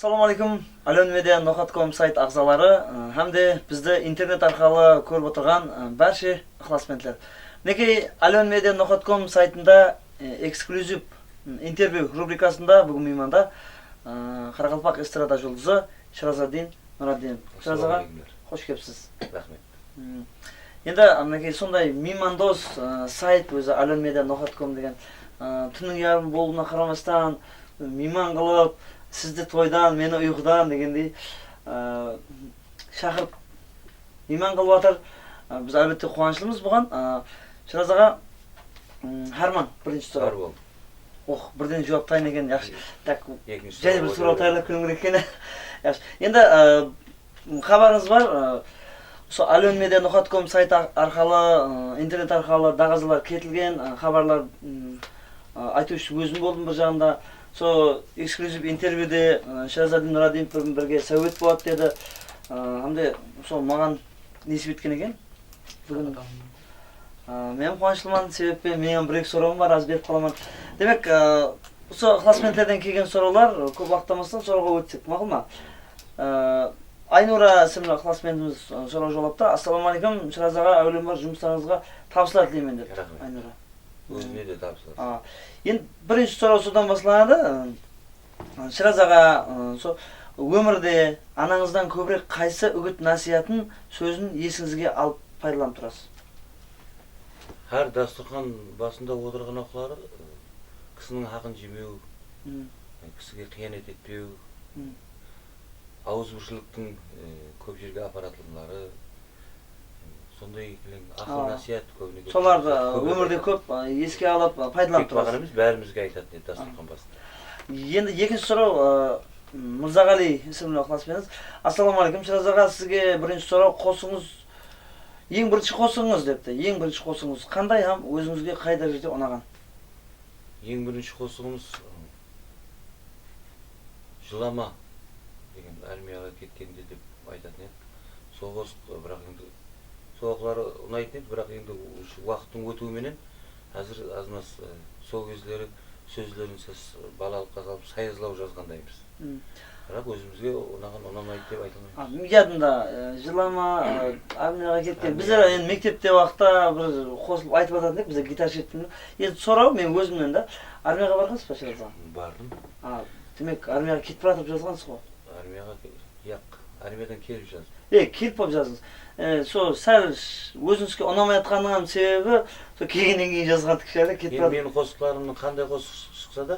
Ассаламу алейкум, Ален Медиа Nohat.com сайт ағзалары, hamda bizde internet арқылы көріп отырған барша ықыласменділер. Мінекей Ален Медиа Nohat.com сайтында эксклюзив интервью рубрикасында бүгін мейманда Қарақалпақ эстрада жұлдызы Шыразадин Нұрадин. Шыразаға қош келіпсіз. Рахмет. Енді мінекей сондай меймандос сайт өзі Ален Медиа Nohat.com деген түннің ярым болуына қарамастан мейман қылып, сізді тойдан, мені ұйқыдан дегендей шақырып мейман қылып жатыр. Біз әлбетте қуаныштымыз бұған. Шыразаға Харман бірінші сұрау. Ох, бірден жауап тайын екен, яқшы. Және бір сұрау тайылап күнің керек екен. Енді хабарыңыз бар. Ален Медиа Nohat.com сайт арқылы, интернет арқылы дағазалар кетілген, хабарлар айту үшін өзім болдым бір жағында. Со эксклюзив интервьюде Шыразадин Нұрадин бірге сәует болады деді. Hamda сол маған несіп еткен екен. Бүгін мен қуаныштымын, себеппен менің бір-екі сұрауым бар, аз беріп қаламын. Демек, осы ықыласмендерден келген сұраулар көп уақыттамастан сұрауға өтсек, мақұл ма? Айнура ісімді ықыласмендіміз сұрау жолапты. Ассаламу алейкум, Шыразаға әулем бар, жұмыстарыңызға табыстар тілеймін деп. Айнура. Өзіне де табыстар. Енді бірінші сұрау содан басылады. Шыразаға өмірде анаңыздан көбірек қайсы үгіт насихатын сөзін есіңізге алып пайдаланып тұрасыз? Әр дастархан басында отырған ақылары кісінің хақын жемеу, кісіге қиянат етпеу, ауызбіршіліктің көп жерге апаратылары, сондай ақыл насихат көбіне. Соларды өмірде көп еске алып пайдаланып тұрасыз. Маған емес, бәрімізге айтатын еді дастархан басында. Енді екінші сұрау Мырзағали есімді ықыласмендіміз. Ассаламу алейкум, Шыразаға сізге бірінші сұрау, қосыңыз, ең бірінші қосыңыз депті. Ең бірінші қосыңыз қандай һәм өзіңізге қай дәрежеде ұнаған? Ең бірінші қосыңыз жылама деген армияға кеткенде деп айтатын еді. Соғыс, бірақ енді соғылары ұнайтын еді, бірақ енді уақыттың өтуіменен әзір азмас сол кездері сөздерін сіз балалыққа салып сайызлау жазғандаймыз. Бірақ өзімізге ұнаған ұнамайды деп айтылмаймыз. Ядында жылама армияға кеткен. Біздер енді мектепте уақытта бір қосылып айтып жататын едік, біздер гитара шерткен. Енді сұрау мен өзімнен да армияға барғансыз ба Шыразаға? Бардым. Демек армияға кетіп жатып жазғансыз ғой? Армияға яқ, армиядан келіп жаздым. Келіп болып жаздыңыз. Сол сәл өзіңізге ұнамай жатқанның себебі сол келгеннен кейін жазған кішкене кетіп жатыр. Менің қосықтарымның қандай қосық шықса да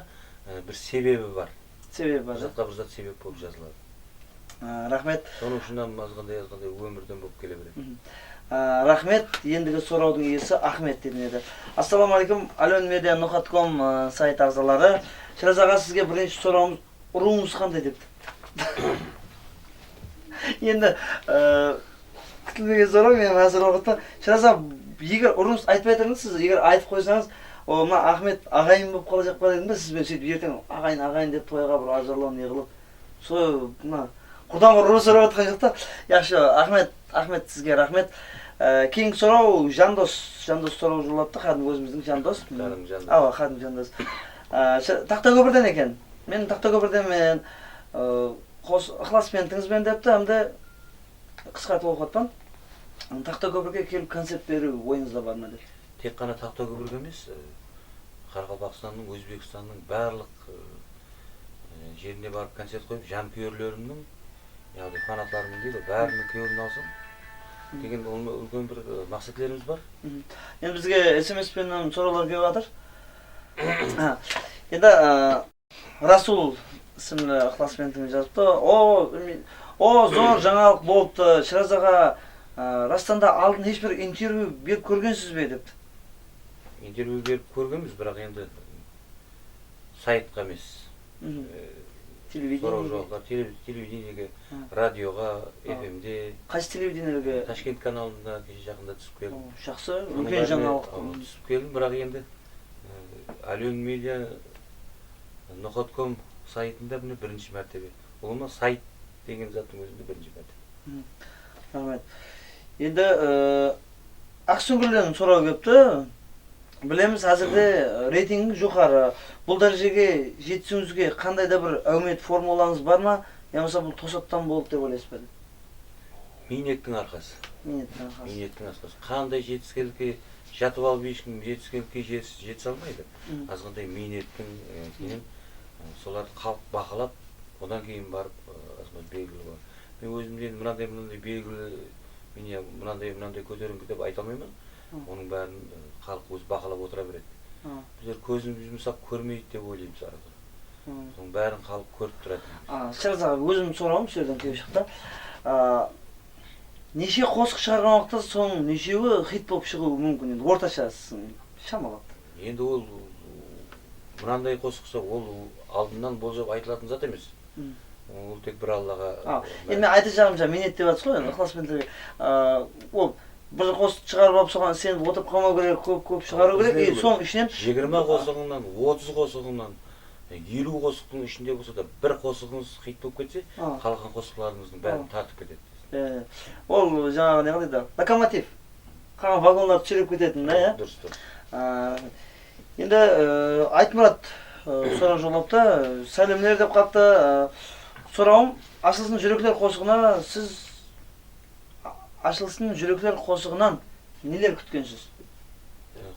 бір себебі бар. Себебі бар. Затқа бір зат себеп болып жазылады. Рахмет. Соның үшін азғандай өмірден болып келе береді. Рахмет. Ендігі сұраудың иесі Ахмет деген еді. Ассаламу алейкум, Ален Медиа Nohat.com сайт ағзалары. Шыразаға сізге бірінші сұрауымыз, ұруыңыз қандай депті. Енді күтілмеген сұрау, мен әзір уақытта. Шыраза, егер ұруыңыз айтпай тұрыңыз, сіз егер айтып қойсаңыз, мына Ахмет ағайын болып қалacak па дедім бе, сізбен сөйтіп ертең ағайын деп тойға бір ажарлау не қылып, сол мына құрдан ұры сұрап жатқан жоқ та. Яқшы, Ахмет сізге рахмет. Кейінгі сұрау Жандос сұрау жолапты, қадым өзіміздің Жандос. Қадым Жандос. Тақтакөпірден екен. Мен Тақтакөпірден мен ықыласмендіңізбен депті, әмді қысқартып оқытпан. Тақтакөпірге келіп концерт беру ойыңызда бар ма деп? Тек қана Тақтакөпірге емес, Қарақалпақстанның, Өзбекстанның барлық жеріне барып концерт қойып, жанкүйерлерімнің, яғни фанатларымның дейді, бәрінің күйеуін алсам деген үлкен бір мақсатлеріміз бар. Енді бізге SMS-пен сұраулар келіп жатыр. Енді Расул ісімді ықыласмендігін жазыпты. Зор жаңалық болыпты. Шыразаға Растанда алдын ешбір интервью беріп көргенсіз бе депті? Интервью беріп көргенбіз, бірақ енді сайтқа емес. Телевидениеге, радиоға, FM-де. Қайсы телевидениеге? Ташкент каналында жақында түсіп келдім. Жақсы, үлкен жаңалық. Түсіп келдім, бірақ енді Ален Медиа Nohat.com сайтында бірінші мәртебе. Олыма сайт деген заттың өзінде бірінші мәртебе. Рахмет. Енді Ақсүңгілден сұрау кепті. Білеміз, әзірде рейтинг жоғары. Бұл дәрежеге жетісіңізге қандай да бір әумет формулаңыз бар ма? болмаса бул тосоттон болду деп ойлойсуз беле? Мейнеттің арқасы. Мейнеттин аркасы. Мейнеттің арқасы. Қандай жетістікке жатып алып ешкім жетістікке жете алмайды. Азғандай мейнеттің кейін соларды халық бақылап, одан кейін барып белгілі бар. Мен өзімден мынандай белгілі, мен мынандай көтеріңкі деп айта алмаймын. Оның бәрін халық өзі бақылап отыра береді. Біздер көзіміз жұмсап көрмейді деп ойлаймыз арада. Соның бәрін халық көріп тұрады. Шыраз аға, өзім сұрауым сөзден келіп шықты. Неше қосық шығарған уақытта соның нешеуі хит болып шығуы мүмкін енді орташа шамалап? Енді ол мынандай қосықса ол алдынан болжап айтылатын зат емес. Ол тек бір Аллаға. Енді мен айта жағымша минет деп жатсыз ғой енді ықыласпен. Ол бір қосық шығарып алып соған сен отырып қалмау керек, көп шығару керек. Соның ішінен 20 қосығыңнан, 30 қосығыңнан, 50 қосықтың ішінде болса да бір қосығыңыз хит болып кетсе, қалған қосықларыңыздың бәрін тартып кетеді. Ол жаңағы не қылды? Локомотив. Қалған вагонларды сүйреп кететін да, иә? Дұрыс. Енді Айтмұрат сұрақ жолдапты, сәлемдер деп қапты. Сұрауым, Ашылсын жүректер қосығына сіз Ашылсын жүректер қосығынан нелер күткенсіз?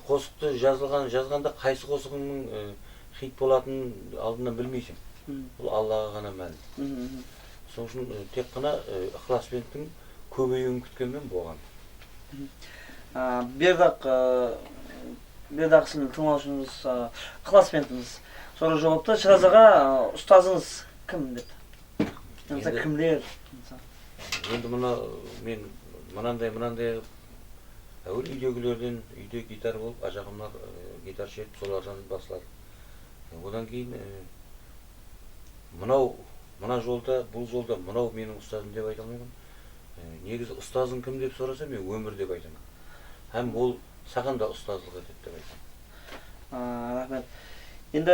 Қосықты жазғанда қайсы қосығыңның хит болатынын алдынан білмейсің. Бұл Аллаға ғана мәлім. Соң үшін тек қана ықыласпенттің көбеюін күткенмен болған. Бердақ сіздің тыңдаушыңыз ықыласпентіміз сұрақ жолдапты. Шыраз аға, ұстазыңыз кім деп? Кімдер? Енді мен мынандай әуел үйдегілерден, үйде гитар болып, ажағымнар гитар шертіп, солардан басылады. Одан кейін мына жолда, бұл жолда мынау менің ұстазым деп айта алмаймын. Негізі ұстазың кім деп сұраса, мен өмір деп айтамын. Һәм ол саған да ұстаздық етеді деп айтамын. Рахмет. Енді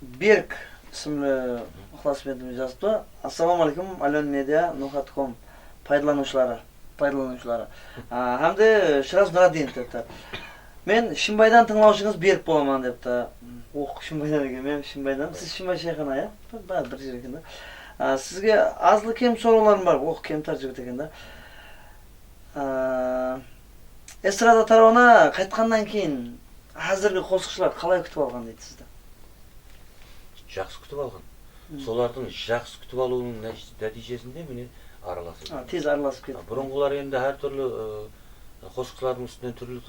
Берк ісімлі ықыласпентіміз жазыпты. Ассаламалейкум, Ален Медиа, Нухатком пайдаланушылары. Hamda Shiraz Nuradinov debdi. Men Shimbaydan tinglovchingiz Berk bo'laman debdi. Shimbaydan ekan, men Shimbaydan. Siz Shimbay shayxona, ya? Bir yer ekanda. Sizga azli kem so'rovlarim bor. Kem tarjima ekanda. Estrada tarovna qaytgandan keyin hozirgi qo'shiqchilar qalay kutib olgan deydi sizda? Жақсы күтіп алған. Солардың жақсы күтіп алуының нәтижесінде міне араласып. Тез араласып кетті. Бұрынғылар енді әртүрлі қосқылардың үстінен түрлі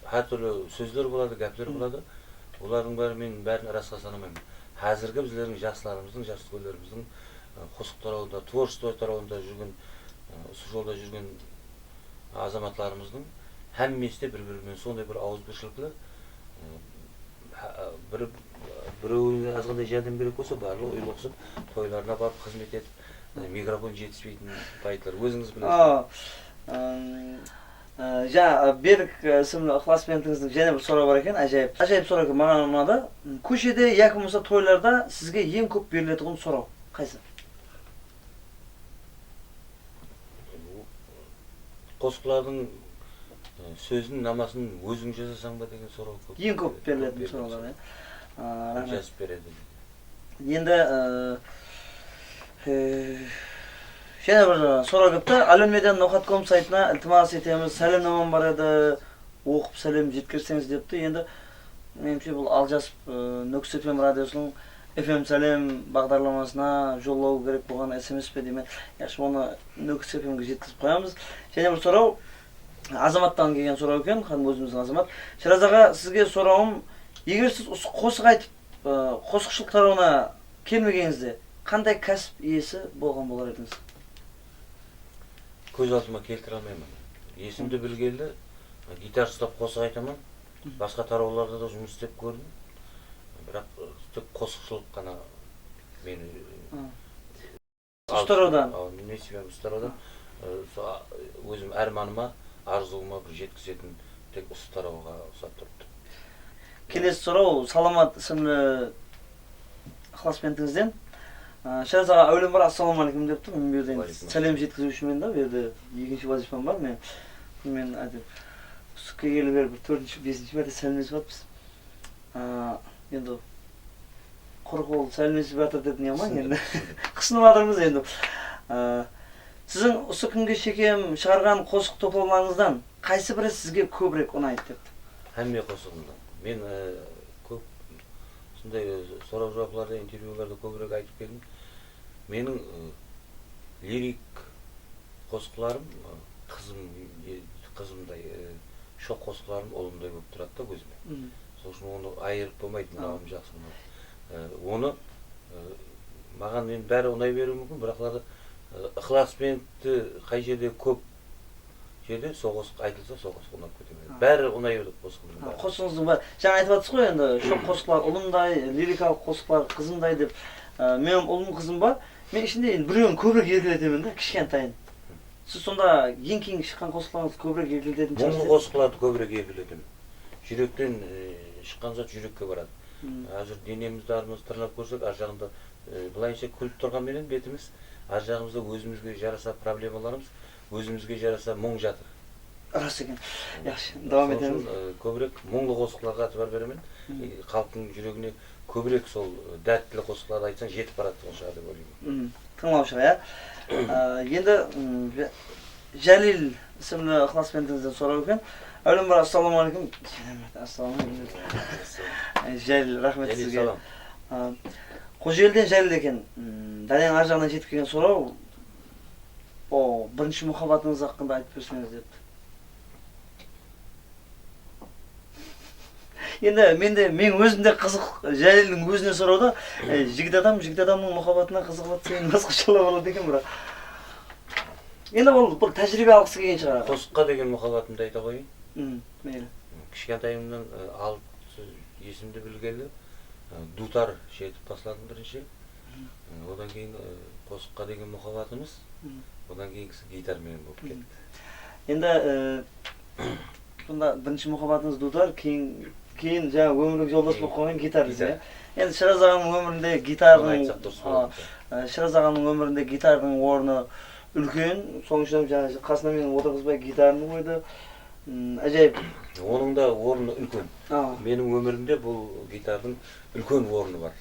әртүрлі сөздер болады, гәплер болады. Олардың бәрін расқа санамаймын. Қазіргі біздердің жастарымыздың, жас көйлеріміздің қосық тарауында, творчество тарауында жүрген, осы жолда жүрген азаматларымыздың әммесі де бір-бірімен сондай бір ауызбіршіліклі, біреуіне азғандай жәрдем берек болса, барлығы ұйылықсып, тойларына барып қызмет етіп, микрофон жетіспейтін байтылар. Өзіңіз білесіз. Берік ісімлі ықыласпентіңіздің және бір сұрақ бар екен, әжайып. Әжайып сұрақ екен, маған ұнады. Көшеде, яки болмаса тойларда сізге ең көп берілетұғын сұрау. Қайсы? Қосқылардың сөзін, намасын өзің жазасаң ба деген сұрау көп. Ең көп берілетін сұраулар. Жазып береді. Енді және бір сұрақ көпті. Ален Медиа Нухатком сайтына ілтимас етеміз. Сәлемнамам бар еді. Оқып сәлем жеткерсеңіз депті. Енді меніңше бұл Алжасып Нүкіс FM радиосының FM сәлем бағдарламасына жоллау керек болған SMS пе деймін. Яқшы оны Нүкіс FM-ге жеткізіп қоямыз. Және бір сұрау азаматтан келген сұрау екен, қадым өзіміздің азамат. Шыраз аға, сізге сұрауым, егер сіз қосық айтып, қосықшылық тарауына келмегеніңізде, қандай кәсіп иесі болған болар едіңіз? Көз алдыма келтіре алмаймын. Есімді білгелі, гитар ұстап қосық айтамын, басқа тарауларда да жұмыс істеп көрдім. Бірақ тек қосықшылық қана мені ұстараудан өзім әрманыма, арзуыма бір жеткізетін тек осы тарауға ұсап тұрыпты. Келесі сұрау Саламат ісімлі ықыласпентіңізден. Шыраз аға, әулем бар, ассаламалейкум депті. Мен берден сәлем жеткізушімен да, берді екінші вазифам бар. Мен сүкке келі беріп, 4-5-ші мәрте сәлемдесіп атпыз. Енді құр қол сәлемдесіп жатыр деп не қылмайын енді. Қысынып жатырмыз енді. Сіздің осы күнге шекем шығарған қосық топтамаңыздан қайсы бірі сізге көбірек ұнайды деп? Әмме қосығымдан. Мен көп сондай сұрау жауапларда, интервьюларда көбірек айтып келдім. Менің лирик қосықларым қызымдай, шоқ қосықларым ұлымдай болып тұрады да көзіме. Сол үшін оны айырып болмайды, мынауым жақсы. Оны маған мен бәрі ұнай беруі мүмкін, бірақларды ықыласпенді қай жерде көп жерде соғысық айтылса соғысық ұнап кете береді. Бәрі ұнай береді қосықымның бәрі. Қосығыңыздың бәрі. Жаңа айтып жатсыз ғой енді, шоқ қосықлар ұлымдай, лирикалық қосықлар қызымдай деп. Менің ұлым қызым бар. Мен ішінде біреуін көбірек еркелетемін да, кішкентайын. Сіз сонда ең кейін шыққан қосықларыңызды көбірек еркелететін шығарсыз? Мұңлы қосықларды көбірек еркелетемін. Жүректен шыққан зат жүрекке барады. Әзір денемізді арымыз тырнап көрсек, ар жағында былайынша күліп тұрғанменен бетіміз, ар жағымызда өзімізге жараса проблемаларымыз, өзімізге жараса мұң жатыр. Рас екен. Yaxşı, давам етеміз. Көбірек мұңлы қосықларға атып беремін. Халықтың жүрегіне көбірек сол дәрттілі қосықларды айтсаң жетіп барады деген шығар деп ойлаймын. Тыңлаушы, иә. Енді Жәлил ісімді ықыласпендіңізден сұрау екен. Әулем бар, ассалаумағалейкум. Ассалаумағалейкум. Жәлил, рахмет сізге. Қожелден Жәлил екен. Дәнен ар жағынан жетіп келген сұрау. Бірінші мұхаббатыңыз хақында айтып берсеңіз депті. Енді мен өзімде қызық Жәлилдің өзіне сұрауда, жігіт адамның мұхаббатына қызығып атсайын басқашалау болады екен бірақ. Енді бұл тәжірибе алғысы келген шығар. Қосыққа деген мұхаббатымды айта қойын. Мейлі. Кішкентайымнан алып есімді білгелі, дутар жетіп басладым бірінші. Одан кейін қосыққа деген мұхаббатымыз, одан кейінгісі гитармен болып кетті. Енді бұнда бірінші мұхаббатыңыз дутар, кейін жаңа өмірлік жолдас болып қойған гитар десе. Енді Шыраз ағамның өмірінде гитардың орны үлкен, соңғышынан жаңа қасына мені отырғызбай гитарын қойды. Әжайып. Оның да орны үлкен. Менің өмірімде бұл гитардың үлкен орны бар.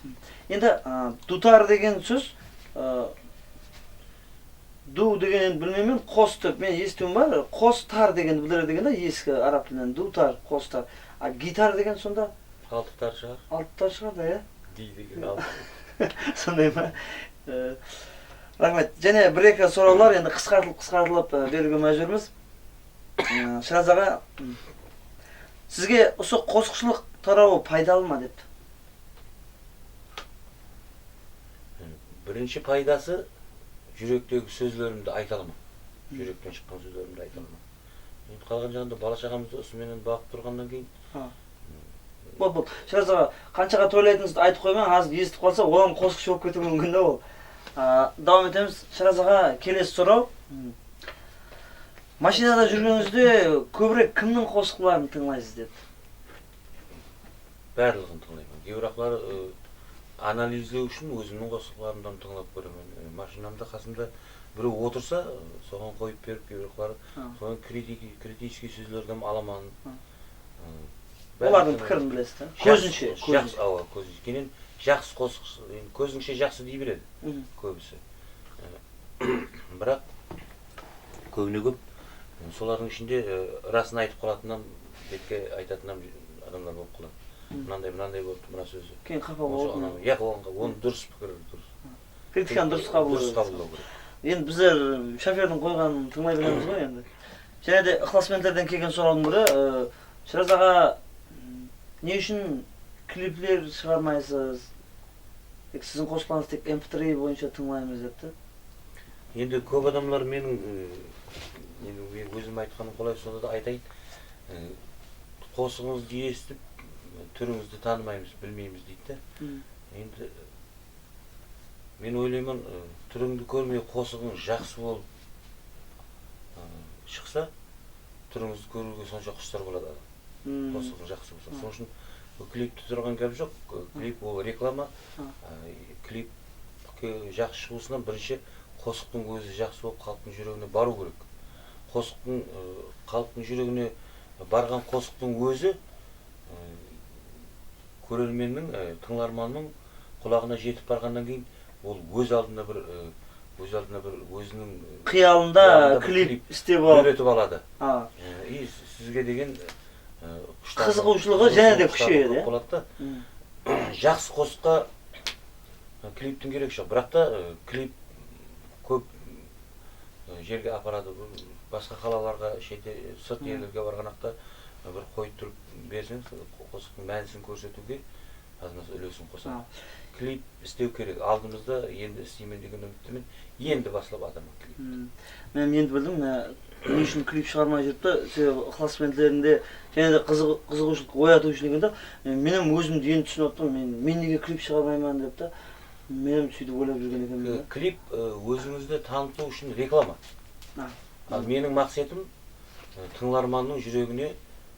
Енді дутар деген сөз, ду деген білмеймін, қос деп мен естуім бар. Қостар деген білдіреді деген да ескі араб тілінен. Дутар, қостар. Гитар деген сонда? Алтықтар шығар. Алтықтар шығар да, иә? Ди деген алты. Сондай ма? Рахмет. Және бір-екі сұраулар енді қысқартылып беруге мәжбүрміз. Шыраз аға, сізге осы қосықшылық тарауы пайдалы ма депті? Бірінші пайдасы жүректегі сөзлерімді айта аламын. Жүректен шыққан сөздерімді айта аламын. Енді қалған жағында бала шағамызды осыменен бағып тұрғаннан кейін. Бұл, Шыраз аға, қаншаға тойлайтыңызды айтып қоймаң, аз естіп қалса, оған қосықшы болып кетуі мүмкін да ол. Давам етеміз. Шыраз аға, келесі сұрау. Машинада жүргеніңізде көбірек кімнің қосықларын тыңлайсыз деп? Барлығын тыңлаймын. Кейбіреулер анализдеу үшін өзімнің қосықларымдан тыңлап көремін. Машинамда қасымда біреу отырса, соған қойып беріп, кейбіреулер соған критический сөздерден аламан. Олардың пікірін білесіз, да? Көзінше. Көзінше. Кейін жақсы қосық, көзінше жақсы дей береді көбісі. Бірақ көбіне көп солардың ішінде расын айтып қалатыннан, бетке айтатыннан адамдар болып қалады. Мынандай болды, мына сөзі. Кейін қапа болды. Оны дұрыс пікір, дұрыс. Критиканы дұрыс қабылдау керек. Енді біздер шофердің қойғанын тыңлай білеміз ғой енді. Және де ықыласмендерден келген сұраудың бірі, Шыраз аға, не үшін клиплер шығармайсыз? Сіздің қосқаныңыз тек MP3 бойынша тыңлаймыз депті. Енді көп адамлар менің өзім айтқаным қалай сонда да айтайын. Қосығыңызды естіп, түріңізді танымаймыз, білмейміз дейді. Енді мен ойлаймын, түріңді көрмей қосығың жақсы болып шықса, түріңізді көруге сонша құштар болады. Қосығың жақсы болса. Сол үшін клипті тұрған кәп жоқ. Клип ол реклама. Клипке жақсы шығусынан бірінші қосықтың өзі жақсы болып халықтың жүрегіне бару керек. Қосықтың халықтың жүрегіне барған қосықтың өзі көрерменнің, тыңларманның құлағына жетіп барғаннан кейін ол өз алдына бір өзінің қиялында клип істеп алып үйретіп алады. И сізге деген қызығушылығы және де күшейеді. Болады да. Жақсы қосыққа клиптің керек жоқ. Бірақ та клип көп жерге апарады. Басқа қалаларға, сырт елдерге барғанақта бір қойып тұрып берсеңіз, қосықтың мәнісін көрсетуге аз-маз үлесін қосады. Клип істеу керек. Алдымызда енді істеймін деген үміттемін. Енді басылып жатырмын клип. Мен енді білдім, не үшін клип шығармай жүріпті, себебі ықыласменділерінде және де қызығушылық ояту үшін екен да. Менің өзімді енді түсініп отырмын, мен неге клип шығармаймын деп та. Менің сөйтіп ойлап жүрген екенмін. Клип өзіңізді таныту үшін реклама. Ал менің мақсатым тыңдарманның жүрегіне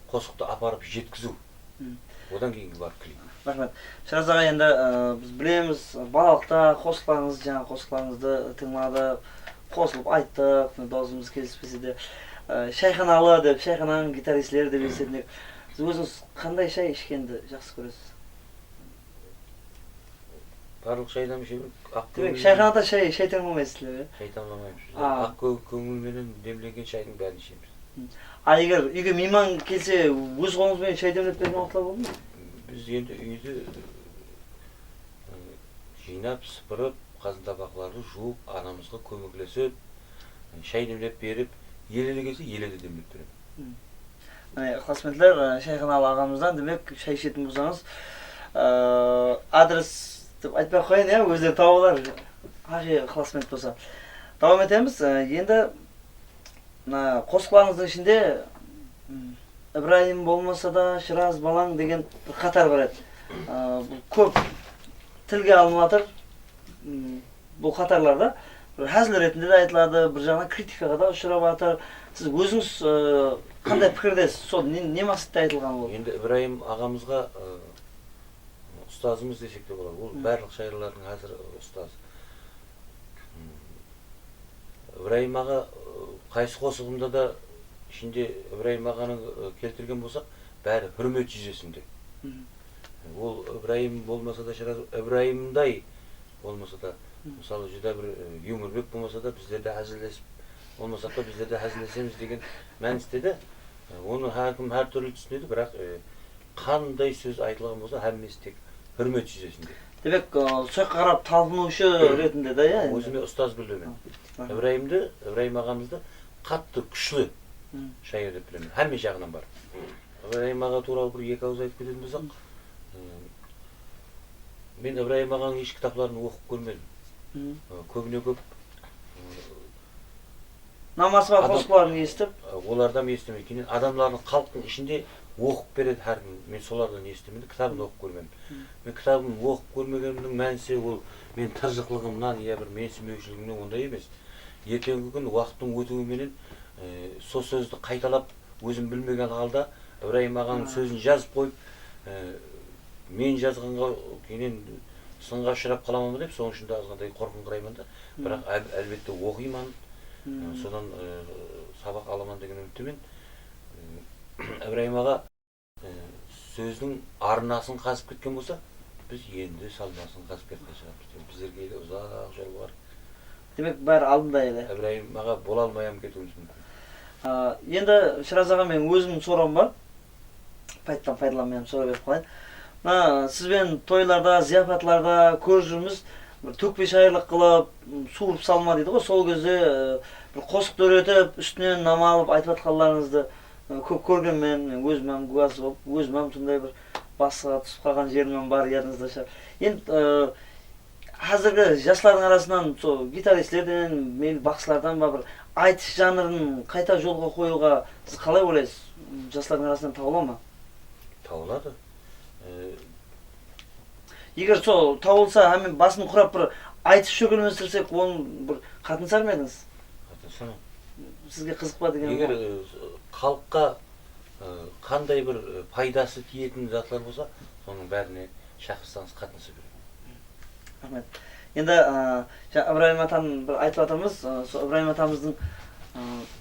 қосықты апарып жеткізу. Одан кейінгі бар клип. Рахмет. Шыраз аға, енді біз білеміз, балалықта қосыларыңыз, жаңа қосыларыңызды тыңладық, қосылып айттық, дауысымыз келіспесе де шайханалы деп, шайхананың гитаристері деп естідік. Сіз өзіңіз қандай шай ішкенді жақсы көресіз? Барлық шайдан ішемін. Демек, шайханада шай таңдамайсыздар, шай таңдамаймыз. Ақ көңілменен демленген шайдың бәрін ішеміз. Егер үйге мейман келсе, өз қолыңызбен шай демлеп берген уақытлар болды ма? Біз енді үйді жинап, сыпырып, қазан табақларды жуып, анамызға көмектесіп, шай демлеп беріп, елелі келсе, елелі демлеп беремін. Ықыласменділер, шайханалы ағамыздан, демек, шай ішетін болсаңыз, адрес деп айтпай қойын, өздері тауылар, қақи ықыласмент болса. Давам етеміз, енді қосқыларыңыздың ішінде Ибраим болмаса да Шыраз балаң деген бір қатар бар еді. Көп тілге алынып жатыр. Бұл қатарларда бір әзіл ретінде де айтылады, бір жағынан критикаға да ұшырап жатыр. Сіз өзіңіз қандай пікірдесіз? Сол не мақсатта айтылған ол? Енді Ибраим ағамызға ұстазымыз десек те болады. Ол барлық шайырлардың әзір ұстаз. Ибраим аға қайсы қосығымда да ішінде Ибраим ағаны келтірген болсақ, бәрі хүрмет жүзесінде. Ол Ибраим болмаса да, Ибраимдай болмаса да, мысалы жүда бір юморбек болмаса да, біздерді әзілесіп, болмаса да біздерді әзілесеміз деген мәністеді. Оны әркім әр түрлі түсінеді, бірақ қандай сөз айтылған болса, әммесі тек хүрмет жүзесінде. Демек, соққа қарап талпынушы ретінде да, я? Өзіме ұстаз білдім. Ибраим ағамызды қатты күшлі шайыр деп білемін. Әмме жағынан бар. Ибраим аға туралы бір екі ауыз айтып кететін болсақ, мен Ибраим ағаның еш кітапларын оқып көрмедім. Көбіне көп намазы бар қосқыларын естіп, олардан естімей, кейін адамлардың халықтың ішінде оқып береді әркім. Мен солардан естімейді, кітабын оқып көрмедім. Мен кітабын оқып көрмегенімнің мәнісі ол мен тыржықлығымнан, я бір менсінбеушілігімнен ондай емес. Ертеңгі күн уақыттың өтуіменен сол сөзді қайталап өзім білмеген халда Ибраим ағаның сөзін жазып қойып, мен жазғанға кейін сынға ұшырап қаламын деп, соның үшін де азғандай қорқыңқыраймын да. Бірақ әлбетте оқимын, содан сабақ аламын деген үміттемін. Ибраим аға сөздің арнасын қазып кеткен болса, біз енді салмасын қазып кеткен шығармыз. Біздерге ұзақ жол бар. Демек, бәрі алдында еді. Ибраим аға бола алмайым кетуіміз мүмкін. Енді Шыраз аға, мен өзімнің сұрағым бар. Пайдаланмайым, сұрақ беріп қалайын. Сізбен тойларда, зияпатларда көріп жүрміз, төкпе шайырлық қылып, суырып салма дейді ғой. Сол кезде бір қосықты өретіп, үстінен нам алып айтып жатқандарыңызды көп көрген мен өзімнің куәсі болып, өзімнің сондай бір басқа түсіп қалған жерімнен бар ядыңызда шығар. Енді қазіргі жастардың арасынан гитаристерден, бақсылардан ба бір айтыс жанрын қайта жолға қоюға сіз қалай ойлайсыз? Жастардың арасынан табыла ма? Табылады. Егер сол табылса, әмен басын құрап бір айтыс шөгілместірсек, оны бір қатынсар ма едіңіз? Қатынсам. Сізге қызық па деген? Егер халыққа қандай бір пайдасы тиетін затлар болса, соның бәріне шақырсаңыз қатынаса беремін. Рахмет. Енді Ибраим атаның бір айтып жатырмыз, Ибраим атамыздың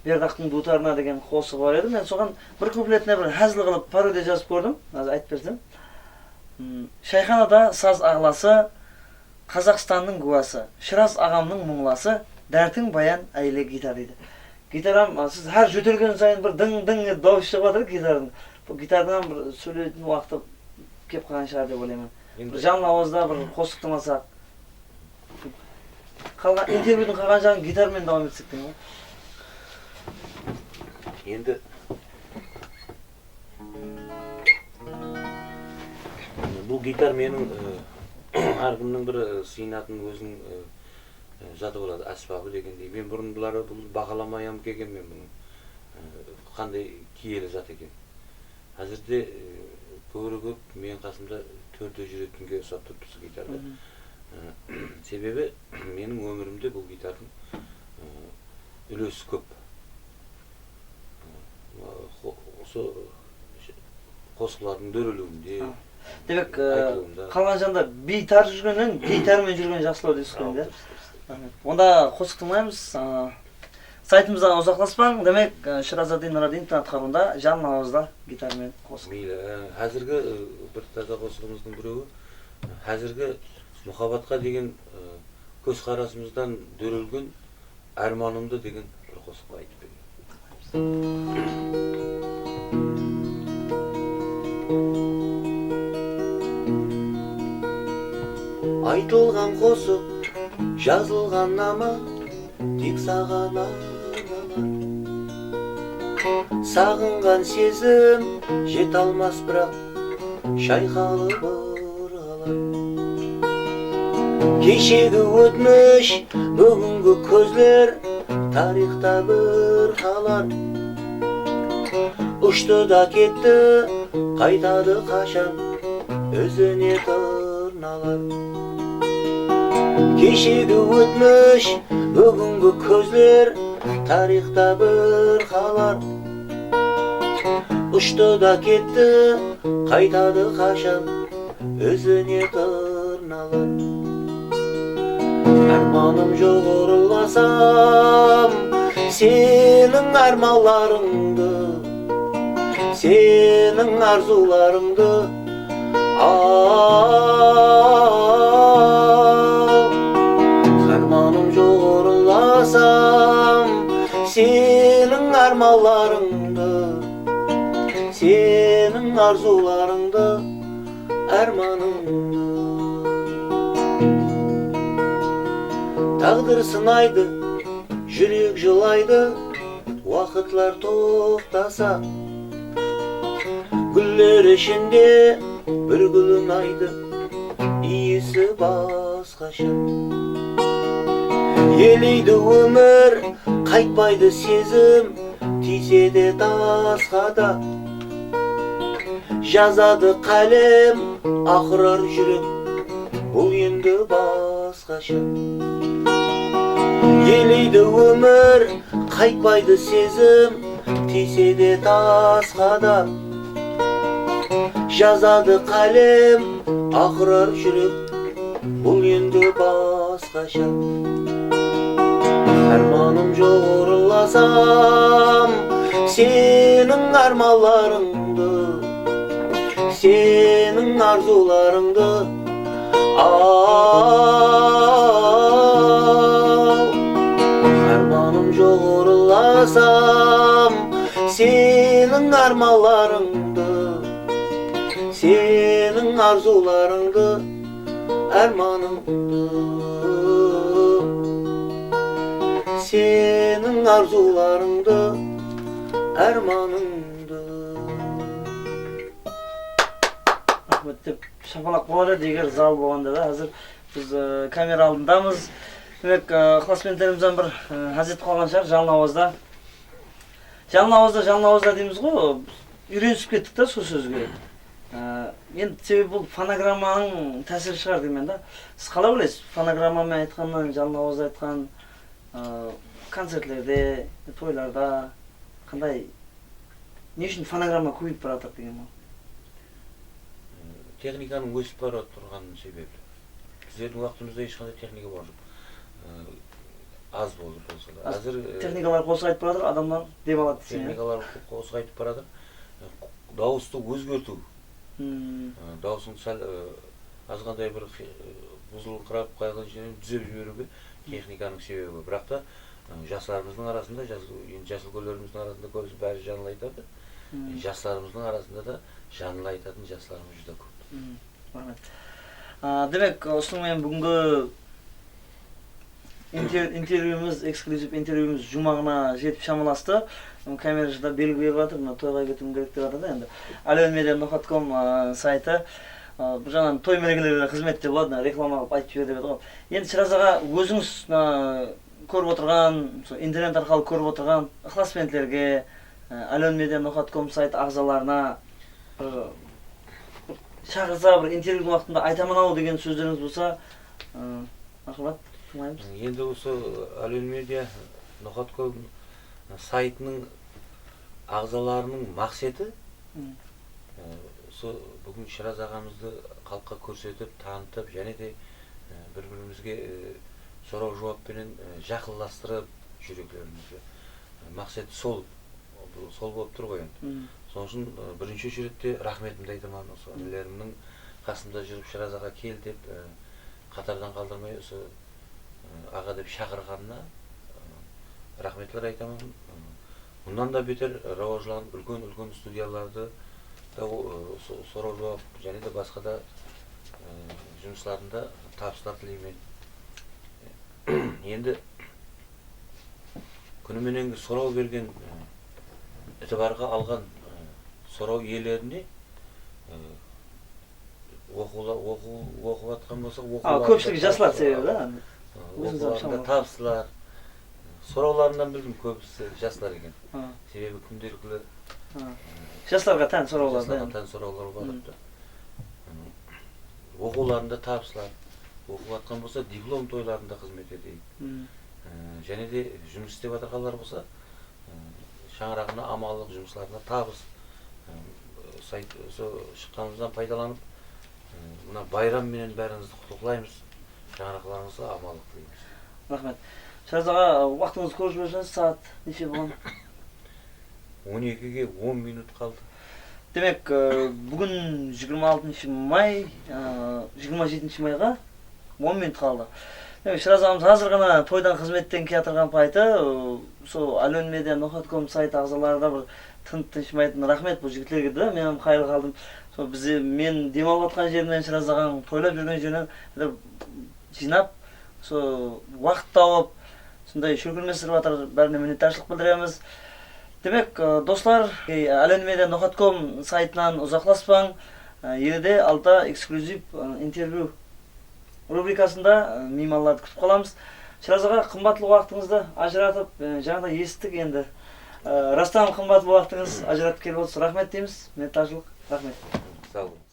Бердақтың дутарына деген қосығы бар еді. Мен соған бір куплетіне бір әзіл қылып пародия жазып көрдім, айтып берсем. Шайханада саз ағласы, Қазақстанның куәсі, Шыраз ағамның мұңласы, дәртің баян әйле гитар дейді. Гитарам, сіз әр жөтелген сайын бір дың-дың дауыс шығып жатыр гитардың. Бұл гитардан бір сөйлейтін уақыты кеп қалған шығар деп ойлаймын. Бір жалын ауызда бір қосық тыңдасақ. Қалған интервьюдің қалған жағын гитармен давам етсек деймін. Енді бұл гитар менің әркімнің бір сыйынатын өзінің заты болады, аспабы дегендей. Мен бұрындылары бұл бағаламайам келген, мен бұның қандай киелі зат екен. Әзірде көп мен қасымда төрде жүретінге ұсап тұрпысы гитарды. Себебі менің өмірімде бұл гитардың үлесі көп. Қосқылардың дөрелуінде, демек, қалған жағында бейтар жүргеннен гитармен жүрген жақсылау дейсіз ғой, онда қосық тыңдаймыз. Сайтымыздан ұзақласпаң, демек Шыразадин Радин интернет-қабында жалын ауызда гитармен қосық. Мейлі, әзіргі бір таза қосығымыздың біреуі, әзіргі мұхаббатқа деген көзқарасымыздан дөреленген арманымды деген бір қосық айтып берейін. Айтылған қосық, жазылған нама, тек саған арналар. Сағынған сезім жет алмас бірақ, шайқалып ырғалар. Кешегі өтміш, бүгінгі көзлер, тарихта бір қалар. Ұшты да кетті, қайтады қашан, өзіне тырналар. Кешегі өтміш, бүгінгі көзлер, тарихта бір қалар. Ұшты да кетті, қайтады қашан, өзіне тырналар. Арманым жоқ ұрыласам, сенің арманларыңды, сенің арзуларыңды, арманым жоқ ұрыласам, сенің арманларыңды, сенің арзуларыңды, арманыңды. Тағдыр сынайды, жүрек жылайды, уақытлар тоқтаса. Гүллер ішінде бір гүл ұнайды, иісі басқаша. Елейді өмір, қайтпайды сезім, тисе де тасқа да. Жазады қалем, ақырар жүрек, бұл енді басқаша. Елейді өмір, қайтпайды сезім, тисе де тасқа да. Жазады қалем, ақырар жүрек, бұл енді басқаша. Арманым жоқ ұрыласам, сенің арманларыңды, сенің арзуларыңды, арманым жоқ ұрыласам, сенің арманларыңды, сенің арзуларыңды, арманыңды, сенің арзуларыңды, арманыңды. Рахмет деп шапалақ болады егер зал болғанда да. Қазір біз камера алдындамыз. Демек, классменттерімізден бір әзет қалған шығар, жалын ауызда. Жалын ауызда дейміз ғой, үйренісіп кеттік та сол сөзге. Енді себебі бұл фонограмманың тәсірі шығар деймін да. Сіз қалай ойлайсыз? Фонограммамен айтқаннан, жалын ауызда айтқан концертлерде, тойларда қандай, не үшін фонограмма көбейіп бара жатыр деген ол? Техниканың өсіп бара тұрғанның себебі. Біздердің уақытымызда ешқандай техника бар жоқ. Аз болды болса да. Әзір техникалар қосып бара жатыр, адамдар деп алады десең. Техникалар қосып айтып бара жатыр. Дауысты өзгерту. Дауысын сәл азгандай бір бұзылыңқырап қайған жерін түзеп жіберуге техниканың себебі. Бірақ та жастарымыздың арасында, жас өлкөлөрүмүздүн арасында көбісі бәрі жаңылы айтады. Жастарымыздың арасында да жаңылы айтатын жастарымыз жүзде көп. Рахмет. Демек, осымен бүгінгі интервьюіміз, эксклюзив интервьюіміз жұмағына жетіп шамаласты. Камерада белгі беріп жатыр, тойға кетуім керек деп жатыр да енді. alionmedia.com сайты бұл жағынан той мерекелерге қызметте болады, реклама қылып айтып жібер деп еді ғой. Енді Шыразаға өзіңіз көріп отырған, интернет арқылы көріп отырған ықыласпендерге, alionmedia.com сайт ағзаларына шақырса, бір интервьюдің уақытында айтамын ау деген сөздеріңіз болса, мархабат, тыңдаймыз. Енді осы alionmedia.com сайтының ағзаларының мақсаты бүгін Шыраз ағамызды халыққа көрсетіп, танытып, және де бір-бірімізге сұрау жауаппенен жақынластырып жүректерімізді. Мақсаты сол болып тұр ғой енді. Соның үшін бірінші очередте рахметімді айтамын. Осы інілерімнің қасымда жүріп Шыраз аға кел деп қатардан қалдырмай осы аға деп шақырғанына рахметлер айтамын. Мұндан да бетер рауажланып үлкен студияларды сұрау жауап және де басқа да жұмыстарында табыстар тілеймін. Енді күнімененгі сұрау берген ітібарға алған сұрау иелеріне оқып атқан болса көпшілігі жастар себебі да? оқуларында табыстылар. Сұрауларынан білдім көбісі жастар екен. Себебі күнделікті жастарға тән сұраулар. Жастарға тән сұраулар барыпты. Оқуларында табыстылар. Оқып атқан болса диплом тойларында қызмет етейік. Және де жұмыс істеп атырғандар болса шаңырағына амаллық жұмысларына табыс. Сайт шыққанымыздан пайдаланып, мына байрам менен бәріңізді құттықтаймыз. Шаңырақларыңызға амаллық тілейміз. Рахмет. Шыраз аға, уақытыңызды көріп жіберсеңіз, сағат неше болған? 12-ге 10 минут қалды. Демек, бүгін 26 май, 27 майға 10 минут қалды. Шыраз ағамыз азыр ғана тойдан қызметтен кетірген пайты, сол alionmedia.com сайт ағзаларда бір тыншымайтын рахмет бұл жігітлерге де, мен қайыр қалдым. Мен демалып атқан жерінен Шыраз ағаң тойлап жүрген жерінен жинап, уақыт тауып, сондай шөкілместіріп атыр, бәріне миннеттаршылық білдіреміз. Демек, достар, alionmedia.com сайтынан ұзақласпаң, елде алда эксклюзив интервью рубрикасында мейманларды күтіп қаламыз. Шыраз аға, қымбатлы уақытыңызды ажыратып, жаңағыда естік енді. Растан қымбатлы уақытыңыз ажыратып келіп отырсыз. Рахмет дейміз. Миннеттаршылық. Рахмет. Сау болыңыз.